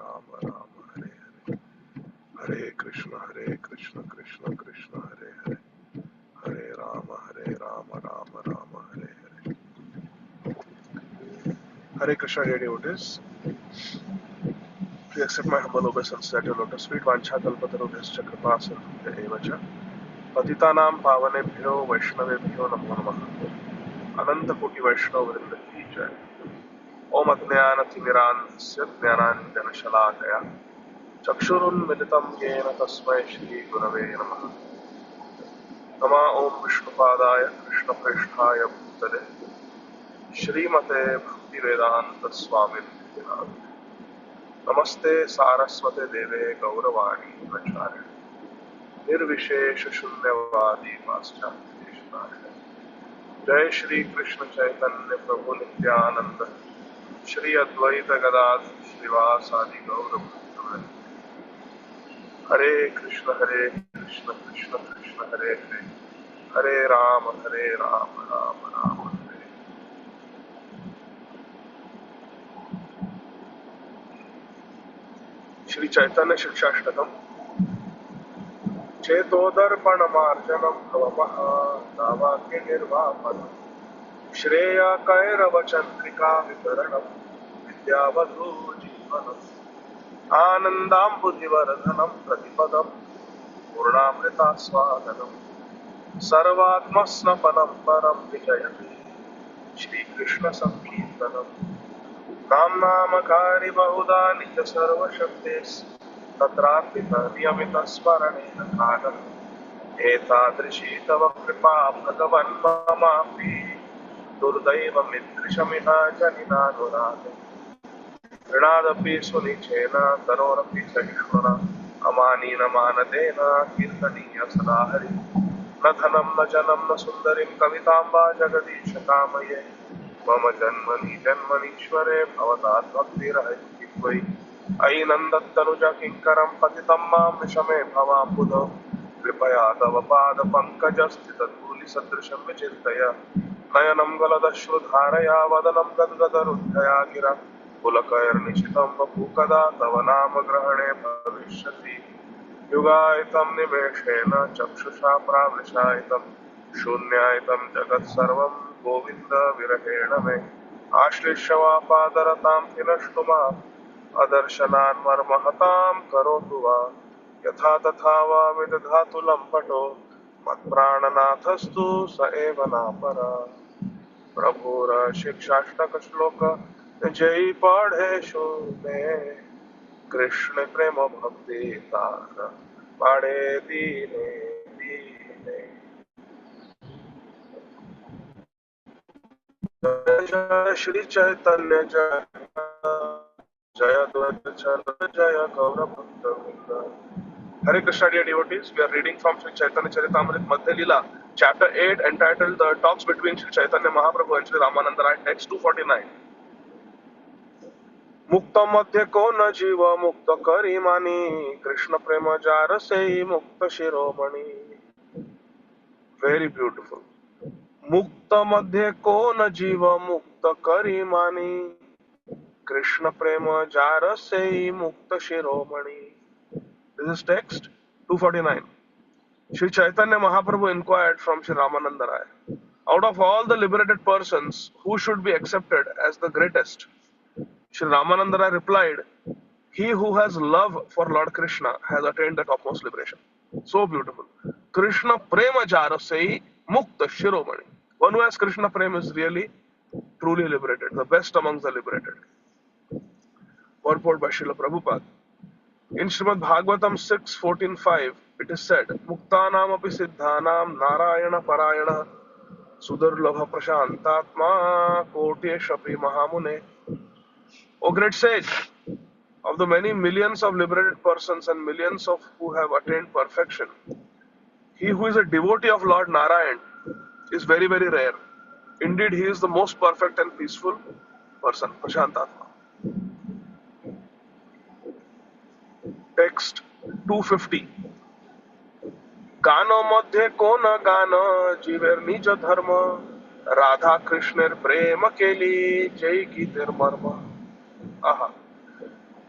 Ram Ram Hare Hare, Hare Krishna Krishna Krishna Hare Hare, Hare Ram Ram Ram Hare Hare. Hare Krishna, dear devotees. Please accept my humble obeisance at your lotus feet. Vancha kalpatarubhyascha kripa sindhubhya eva cha. पतितानां पावनेभ्यो वैष्णवेभ्यो नमो नमः. अनंत कोटि वैष्णव वृंद की जय. ओम अज्ञानतिमिरान्धस्य ज्ञानाञ्जनशलाकया चक्षुरुन्मिलितं येन तस्मै श्री गुरवे नमः. नमः ओम विष्णुपादाय कृष्णप्रेष्ठाय भूतले श्रीमते भक्तिवेदांत स्वामिने नामिने. नमस्ते सारस्वते देवे गौरवाणी प्रचारिणे निर्विशेष शून्यवादी पाश्चात्य देशतारिणे. जय श्री कृष्ण चैतन्य प्रभु नित्यानंद श्री अद्वैत गदाधर श्रीवासादि गौर भक्तवृंद. हरे कृष्ण कृष्ण कृष्ण हरे हरे, हरे राम राम राम हरे. श्री चैतन्य शिक्षाष्टकम. चेतोदर्पण मार्जनम भवमः नावाक्य निर्वापनम श्रेय कैरव चंद्रिका वितरणम विद्यावधू जीवनम आनंदाम्बुधिवर्धनम प्रतिपदम पूर्णामृतास्वादनम सर्वात्मस्नपनम परम विजयते श्रीकृष्ण संकीर्तनम. नामकारि बहुधा निज सर्वशक्तेस् तत्रार्पित नियमित स्मरणेन कालम् एतादृशी तव कृपा भगवन् ममापि दुर्दैवमिदृशमिह जनिनानुराग ऋणादपि सुनिचेन तरोरपि सहिष्णुना अमानीन मानदेन कीर्तनीय सदा हरि. न धनं न जनं न सुन्दरीं कवितां वा जगदीश कामये मम जन्मनीश्वरे भवतात् भक्तिरहैति त्वयि. अयि नन्दत्तनुज किङ्करं पतितं मां विषमे भवाम्बुधौ कृपया तव पादपङ्कजस्थितधूलिसदृशं विचिन्तय नयनं गलदश्रुधारया वदनं गद्गदरुद्धया गिरा पुलकैर्निशितं वपुकदा तव नाम ग्रहणे भविष्यति. युगायतं निमेषेण चक्षुषा प्रावृषायतं शून्यायतं जगत्सर्वं गोविन्द विरहेण मे. आश्लिष्यवापादरतां हिनष्टुमा अदर्शनान्मर्महतां करोतु वा. यथा तथा वा विदधातु लम्पटो मत्प्राणनाथस्तु स एव नापरा. प्रभुर शिक्षाष्टक श्लोक जय पढ़े शूने कृष्ण प्रेम भक्ति तार पाड़े दीने दीने. जय श्री चैतन्य जय जय द्वैत जय गौर भक्त वृंद. Hare Krishna, dear devotees. We are reading from Sri Chaitanya Charitamrita Madhya Lila, chapter 8, entitled The Talks Between Sri Chaitanya Mahaprabhu and Sri Ramananda Rai, text 249. मुक्त मध्य को न जीव मुक्त करी मानी कृष्ण प्रेम जार से मुक्त शिरोमणि. Very beautiful. मुक्त मध्य को न जीव मुक्त करी मानी कृष्ण प्रेम जार से मुक्त शिरोमणि. This is text 249. Sri Chaitanya Mahaprabhu inquired from Sri Ramananda Rai, out of all the liberated persons, who should be accepted as the greatest? Sri Ramananda Rai replied, he who has love for Lord Krishna has attained the topmost liberation. So beautiful. Krishna Prema Jarasai Mukta Shiromani. One who has Krishna Prema is really, truly liberated, the best amongst the liberated. Purport by Srila Prabhupada. In Srimad Bhagavatam 6.14.5, it is said, Muktanam api siddhanam narayana parayana sudurlabha prashantatma koteshapi mahamune. O great sage, of the many millions of liberated persons and millions of who have attained perfection, he who is a devotee of Lord Narayan is very, very rare. Indeed, he is the most perfect and peaceful person, Prashantatma. Text 250. गानो मध्ये कोन गान जीवेर निज धर्म राधा कृष्णेर प्रेम केली जय गीतेर मर्म. आहा.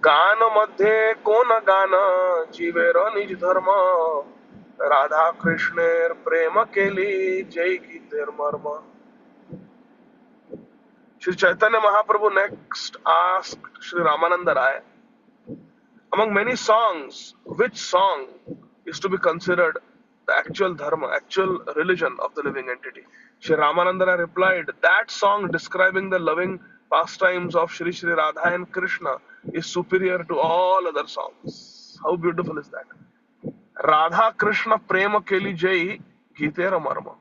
गान मध्ये कोण गान जीवेर निज धर्म, राधा कृष्णेर प्रेम केली जय गीतेर मर्म. Sri Chaitanya Mahaprabhu next asked Sri Ramananda Rai, among many songs, which song is to be considered the actual dharma, actual religion of the living entity? Sri Ramananda Rai replied, that song describing the loving pastimes of Sri Sri Radha and Krishna is superior to all other songs. How beautiful is that? Radha Krishna Prema Keli Jai Gitera Marma.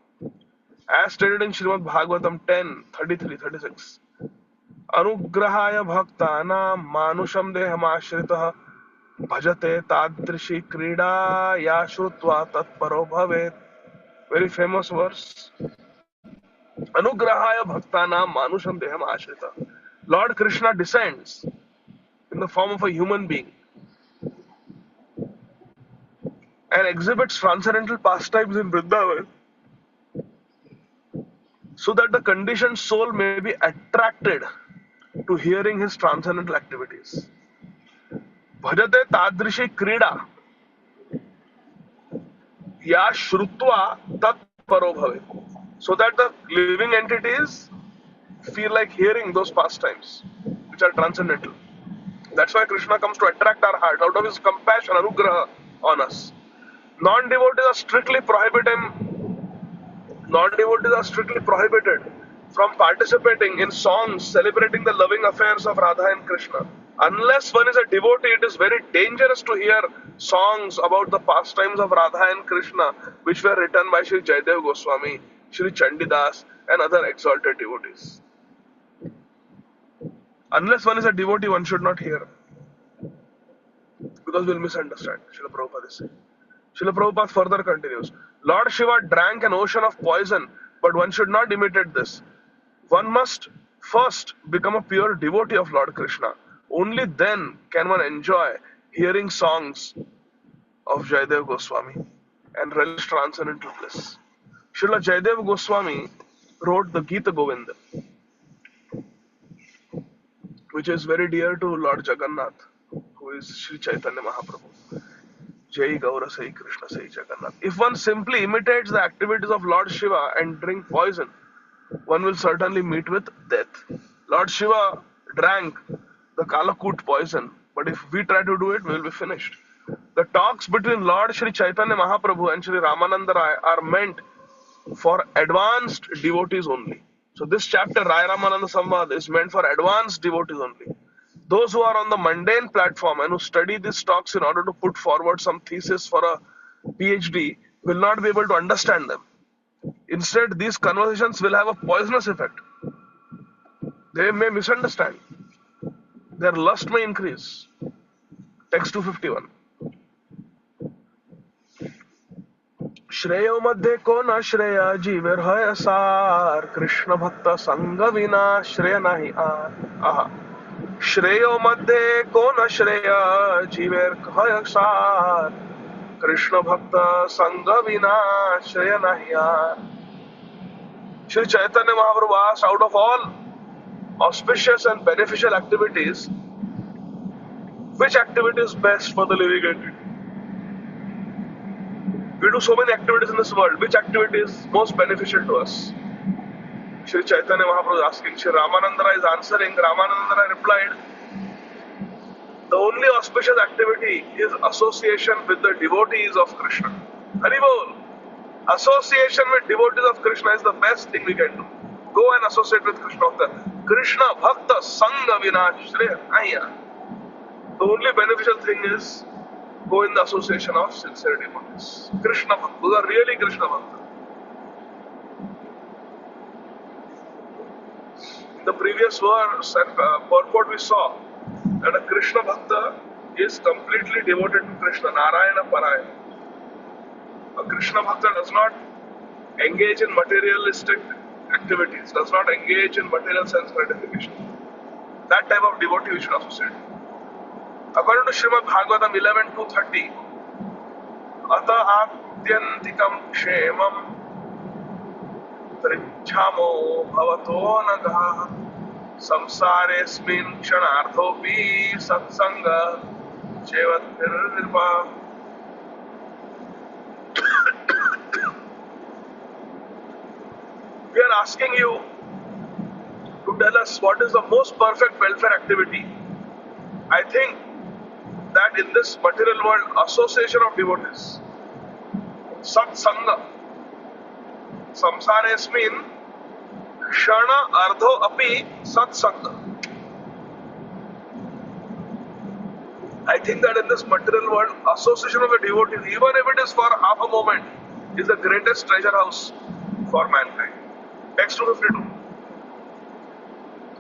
As stated in Srimad Bhagavatam 10:33-36. अनुग्रहाय भक्तानां मानुषं देहमाश्रितः भजते तादृशी क्रीडा या श्रुत्वा तत्परो भवेत्. Very famous verse. अनुग्रहाय भक्तानां मानुषं देहमाश्रितः. Lord Krishna descends in the form of a human being and exhibits transcendental pastimes in Vrindavan so that the conditioned soul may be attracted to hearing his transcendental activities. Bhajate tadrishi krida ya shrutva tat paro bhave. So that the living entities feel like hearing those pastimes, which are transcendental. That's why Krishna comes to attract our heart out of his compassion, anugraha on us. Non-devotees are strictly prohibited from participating in songs celebrating the loving affairs of Radha and Krishna. Unless one is a devotee, it is very dangerous to hear songs about the pastimes of Radha and Krishna, which were written by Sri Jayadeva Goswami, Sri Chandidas, and other exalted devotees. Unless one is a devotee, one should not hear, because we'll misunderstand. Srila Prabhupada is saying. Srila Prabhupada further continues, Lord Shiva drank an ocean of poison, but one should not imitate this. One must first become a pure devotee of Lord Krishna. Only then can one enjoy hearing songs of Jayadeva Goswami and relish transcendental bliss. Srila Jayadeva Goswami wrote the Gita Govinda, which is very dear to Lord Jagannath, who is Sri Chaitanya Mahaprabhu. Jai Gaura Sai Krishna Sai Jagannath. If one simply imitates the activities of Lord Shiva and drink poison, one will certainly meet with death. Lord Shiva drank the Kalakut poison, but if we try to do it, we will be finished. The talks between Lord Sri Chaitanya Mahaprabhu and Sri Ramananda Rai are meant for advanced devotees only. So this chapter, Rai Ramananda Samvad, is meant for advanced devotees only. Those who are on the mundane platform and who study these talks in order to put forward some thesis for a PhD will not be able to understand them. Instead, these conversations will have a poisonous effect. They may misunderstand. Their lust may increase. Text 251. श्रेयो मध्ये को न श्रेय जीवेर है सार कृष्ण भक्त संग विना श्रेय नहीं आहा. श्रेयो मध्ये को न श्रेय जीवेर है सार कृष्ण भक्त संग विना श्रेय नहीं are. Sri Chaitanya Mahaprabhu asked, out of all auspicious and beneficial activities, which activity is best for the living entity? We do so many activities in this world. Which activity is most beneficial to us? Sri Chaitanya Mahaprabhu is asking. Sri Ramananda Rai is answering. Ramananda Rai replied, the only auspicious activity is association with the devotees of Krishna. Haribol. Association with devotees of Krishna is the best thing we can do. Go and associate with Krishna. Krishna Bhakta Sangha Vinashreya Naya. The only beneficial thing is go in the association of sincere devotees. Krishna Bhakta. Those are really Krishna Bhakta. In the previous verse and purport we saw that a Krishna Bhakta is completely devoted to Krishna, Narayana Parayana. A Krishna Bhakta does not engage in materialistic activities, does not engage in material sense gratification. That type of devotee we should associate. According to Srimad Bhagavatam 11:230, Ata Atyantikam Kshemam Trichamo Bhavato Nagaha संसारेऽस्मिन् क्षणार्धोऽपि सत्संग चेवद्भिर्निर्वा. We are asking you to tell us what is the most perfect welfare activity. I think that in this material world, association of devotees, satsanga, samsaresmin, kshana ardho api satsanga. I think that in this material world, association of the devotees, even if it is for half a moment, is the greatest treasure house for mankind. Text 252.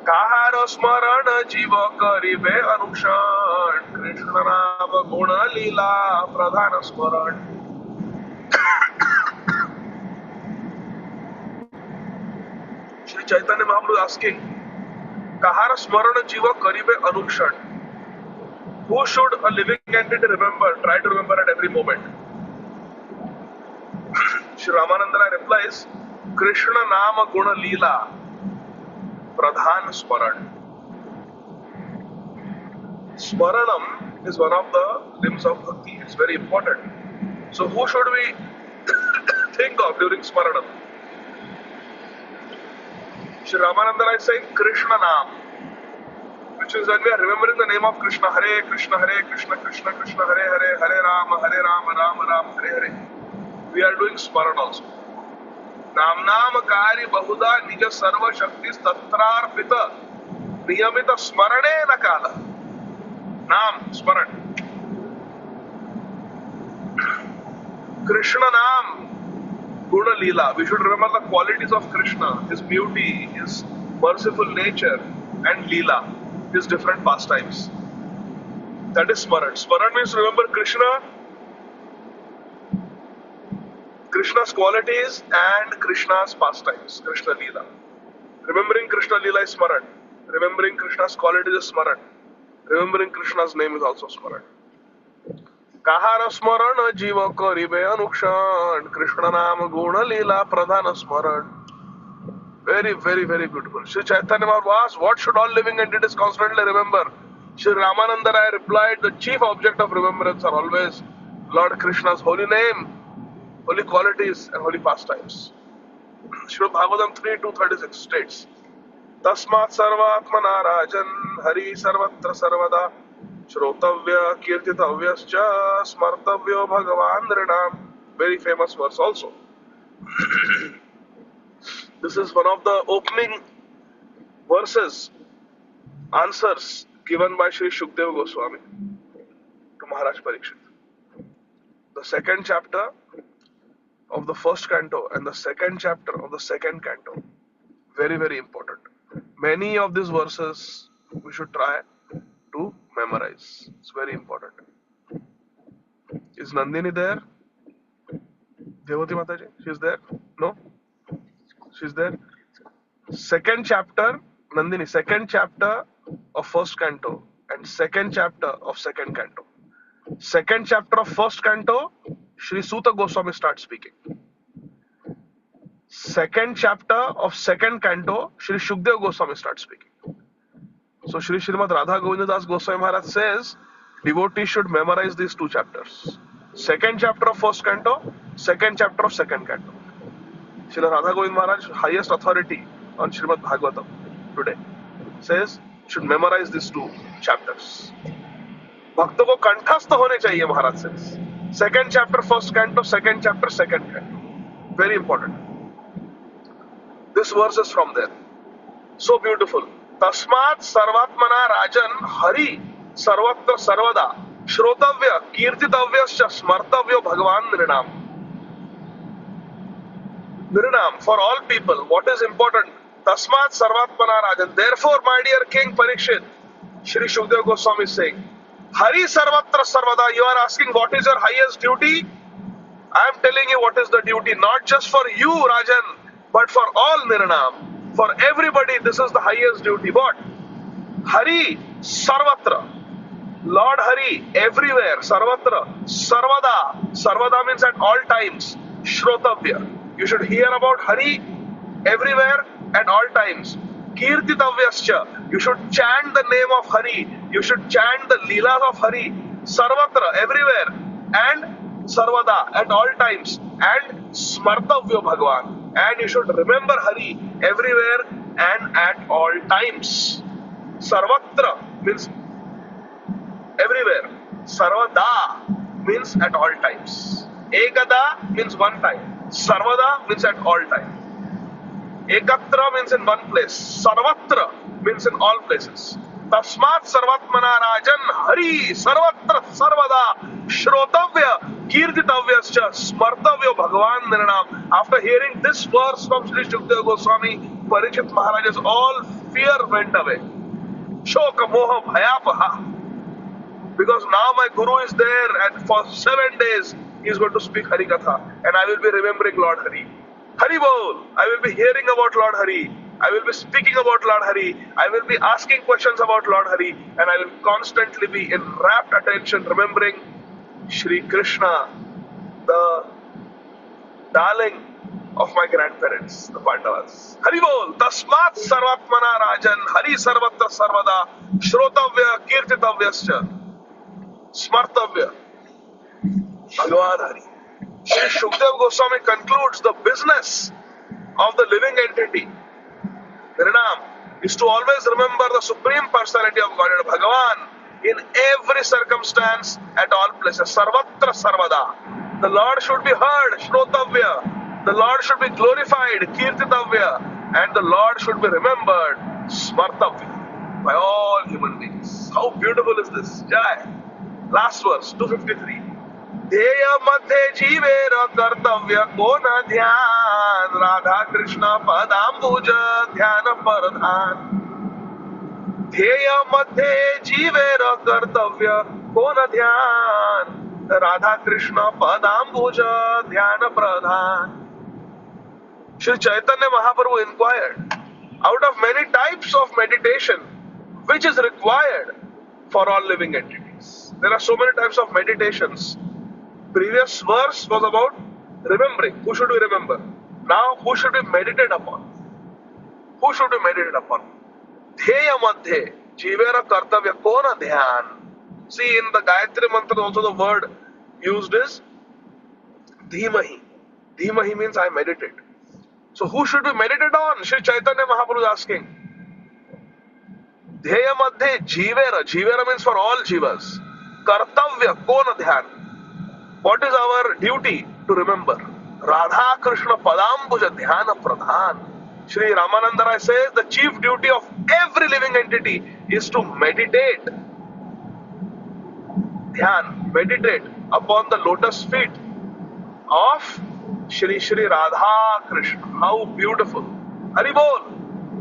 काहार स्मरण जीव करिबे अनुक्षण कृष्ण नाम गुण लीला प्रधान स्मरण. Shri Chaitanya Mahaprabhu asking, Kahara Smarana Jiva Karibe Anukshan. Who should a living entity remember, try to remember at every moment? Shri Ramananda replies, Krishna Nama Guna Leela Pradhan Smaran. Smaranam is one of the limbs of bhakti. It's very important. So who should we think of during Smaranam? Shri Ramananda is saying Krishna Nam, which is when we are remembering the name of Krishna, Hare Krishna, Krishna Krishna, Hare Hare, Hare Rama, Rama Rama, Hare Hare. We are doing Smaran also. Nam Nam Kari Bahuda Nija Sarva Shakti Tatrarpita Niyamita Smarane Nakala. Nam Smaran. Krishna Nam Guna Leela. We should remember the qualities of Krishna, his beauty, his merciful nature, and Leela, his different pastimes. That is Smaran. Smaran means remember Krishna's qualities and Krishna's pastimes, Krishna Leela. Remembering Krishna Leela is Smaran. Remembering Krishna's qualities is Smaran. Remembering Krishna's name is also Smaran. Kahara Smarana Jiva Karibe Anukshan Krishna Nama Guna Leela Pradhana Smaran. Very, very, very beautiful. Shri Chaitanya Mahaprabhu asked, what should all living entities constantly remember? Shri Ramananda Rai replied, the chief object of remembrance are always Lord Krishna's holy name, holy qualities and holy pastimes. Srimad Bhagavatam 3:236 states, Tasmat sarvatmana rajan hari sarvatra sarvada shrotavya kirtitavyascha smartavyo bhagavan nrinam. Very famous verse also. This is one of the opening verses, answers given by Sri Shukdev Goswami to Maharaj Parikshit. The second chapter of the first canto and the second chapter of the second canto. Very, very important. Many of these verses we should try to memorize. It's very important. Is Nandini there? Devati Mataji? She's there? No? She's there? Second chapter, Nandini, second chapter of first canto and second chapter of second canto. Second chapter of first canto, Sri Suta Goswami starts speaking. Second chapter of second canto, Sri Shukdev Goswami starts speaking. So Sri Srimad Radha Govindadas Goswami Maharaj says, devotees should memorize these two chapters. Second chapter of first canto, second chapter of second canto. Sri Radha Govind Maharaj, highest authority on Srimad Bhagavatam today, says, should memorize these two chapters. भक्तों को कंठस्थ होने चाहिए, महाराज says. Second chapter, first canto, second chapter, second canto. Very important. This verse is from there. So beautiful. Tasmat sarvatmana rajan hari sarvatra sarvada shrotavya kirtitavyascha smartavyo bhagavan nrinam. Nrinam, for all people, what is important? Tasmat sarvatmana rajan. Therefore, my dear King Parikshit, Shri Shukdev Goswami is saying, Hari sarvatra sarvada, you are asking what is your highest duty? I am telling you what is the duty, not just for you, Rajan, but for all Nirnam. For everybody, this is the highest duty. What? Hari sarvatra. Lord Hari, everywhere, sarvatra. Sarvada. Sarvada means at all times. Shrotavya. You should hear about Hari everywhere at all times. Kirtitavyascha. You should chant the name of Hari. You should chant the Leelas of Hari. Sarvatra, everywhere. And Sarvada, at all times. And Smartavya Bhagavan. And you should remember Hari everywhere and at all times. Sarvatra means everywhere. Sarvada means at all times. Ekada means one time. Sarvada means at all time. Ekatra means in one place. Sarvatra means in all places. Tasmat sarvatmana rajan hari sarvatra sarvada shrotavya kirtitavyascha smartavya bhagavan nirnam. After hearing this verse from Sri Shukadeva Goswami, Parikshit Maharaj's all fear went away. Shoka moha bhayapaha. Because now my Guru is there and for 7 days he is going to speak Hari Katha and I will be remembering Lord Hari. Hari Bol! I will be hearing about Lord Hari. I will be speaking about Lord Hari. I will be asking questions about Lord Hari and I will constantly be in rapt attention remembering Shri Krishna, the darling of my grandparents, the Pandavas. Hari Bol! Tasmat sarvatmana rajan Hari sarvatra sarvada shrotavya kirtitavyascha Smartavya Bhagavan Hari. Shri Shukadeva Goswami concludes the business of the living entity, Harinam, is to always remember the Supreme Personality of Godhead, Bhagavan, in every circumstance, at all places. Sarvatra Sarvada. The Lord should be heard, Shrotavya. The Lord should be glorified, Kirtitavya. And the Lord should be remembered, Smartavya, by all human beings. How beautiful is this? Jai. Last verse, 253. ध्येय मध्ये जीवेर कर्तव्य कोण ध्यान राधा कृष्ण पदांबुज ध्यान प्रधान. ध्येय मध्ये जीवेर कर्तव्य कोण ध्यान राधा कृष्ण पदांबुज ध्यान प्रधान. Shri Chaitanya Mahaprabhu inquired, out of many types of meditation, which is required for all living entities? There are so many types of meditations. Previous verse was about remembering. Who should we remember? Now, who should we meditate upon? Who should we meditate upon? Dheya madhe jivera kartavya kona dhyan. See, in the Gayatri Mantra also the word used is dhimahi. Dhimahi means I meditate. So who should we meditate on? Shri Chaitanya Mahaprabhu is asking. Dheya madhe jivera. Jivera means for all jivas. Kartavya kona dhyan. What is our duty to remember? Radha Krishna Padambuja Dhyana Pradhan. Shri Ramananda Rai says the chief duty of every living entity is to meditate. Dhyan, meditate upon the lotus feet of Shri Radha Krishna. How beautiful. Hari Bol.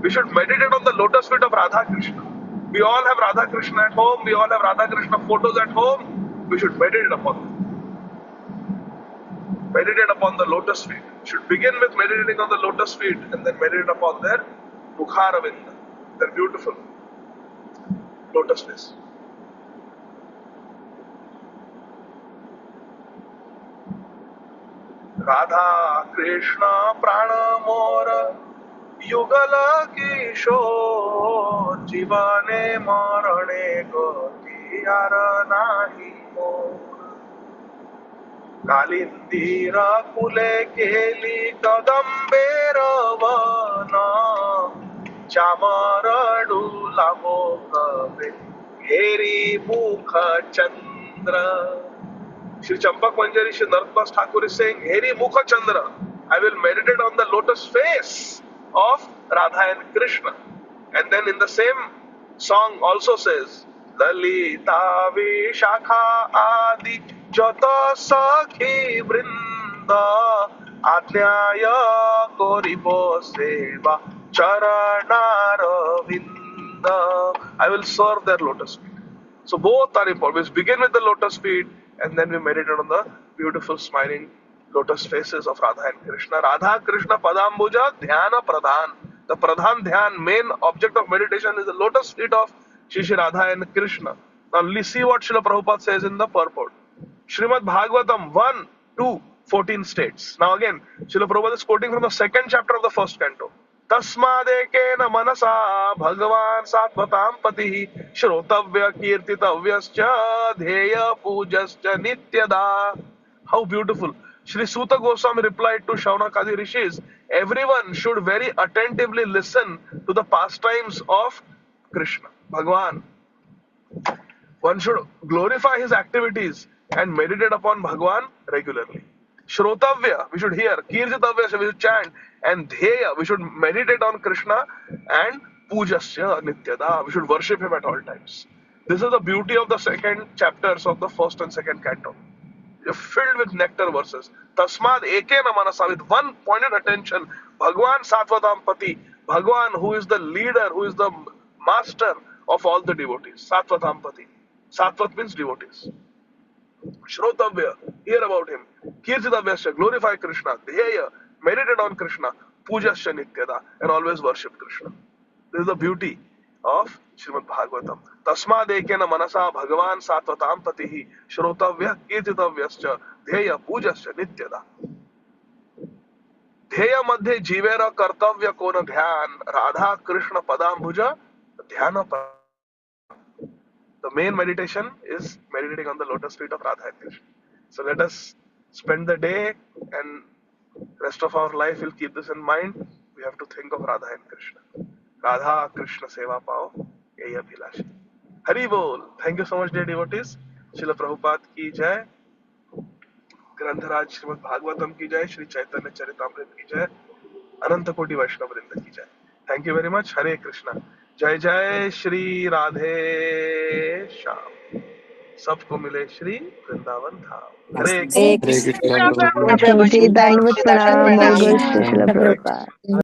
We should meditate on the lotus feet of Radha Krishna. We all have Radha Krishna at home. We all have Radha Krishna photos at home. We should meditate upon them. Meditate upon the lotus feet. Should begin with meditating on the lotus feet and then meditate upon their Mukharavinda, their beautiful lotus face. Radha Krishna Prana Mora Yugala Kishore Jivane Marane Goti Aranahi Mora Kalindira Kule Keli Kadambe Ravana Chamaradu Lamokabe Heri Mukha Chandra. Shri Champak Manjari Shri Nartdas Thakur is saying, Heri Mukha Chandra. I will meditate on the lotus face of Radha and Krishna. And then in the same song also says, Lalita Vishakha Adi Jata Sakhi Vrinda Adnyaya Koribo Seva Charanara Vinda. I will serve their lotus feet. So both are important. We begin with the lotus feet and then we meditate on the beautiful smiling lotus faces of Radha and Krishna. Radha Krishna Padambuja Dhyana Pradhan. The Pradhan Dhyan, main object of meditation, is the lotus feet of Shri Radha and Krishna. Now let's see what Srila Prabhupada says in the purport. Srimad Bhagavatam 1, 2, 14 states. Now again, Srila Prabhupada is quoting from the second chapter of the first canto. तस्मादेकेन मनसा भगवान सात्वतां पतिः श्रोतव्य कीर्तितव्यश्च ध्येय पूजश्च नित्यदा. How beautiful. Shri Suta Goswami replied to Shaunakadi rishis, everyone should very attentively listen to the pastimes of Krishna, Bhagwan. One should glorify his activities and meditate upon Bhagwan regularly. Shrotavya, we should hear. Kirtitavya, we should chant. And Dheya, we should meditate on Krishna. And Pujasya Nityada, we should worship him at all times. This is the beauty of the second chapters of the first and second canto. You're filled with nectar verses. Tasmad ekena manasa, with one pointed attention. Bhagwan Sattvatam Pati, Bhagwan who is the leader, who is the master of all the devotees. Sattvatam Pati. Sattvat means devotees. Shrotavya, hear about him. Kirtitavya, glorify Krishna. Dheya, meditate on Krishna. Pujasya Nityada, and always worship Krishna. This is the beauty of Srimad Bhagavatam. Tasmad ekena manasa Bhagavan Sattvatam Patihi Shrotavya Kirtitavyascha Dheya Pujasya Nityada. ध्येय मध्ये जीवेर कर्तव्य कोण ध्यान राधा कृष्ण पदांबुज ध्यान. The main meditation is meditating on the lotus feet of Radha and Krishna. So let us spend the day and rest of our life will keep this in mind. We have to think of Radha and Krishna. Radha Krishna Seva Pao Yehi Abhilashi. Hari Bol. Thank you so much, dear devotees. Srila Prabhupada ki jai. ग्रंथराज Shrimad Bhagavatam की जय. श्री चैतन्य चरितामृत की जय. अनंत कोटि वैष्णव वृंद की जय. Thank you very much. Hare Krishna. जय जय श्री राधे श्याम. सबको मिले श्री वृंदावन धाम. हरे Hare Hare Krishna. Krishna, Prabhupada. Prabhuji, Prabhuji, Dandavat Dandavat Pranam, Pranam. All glories to Srila Hare Prabhupada.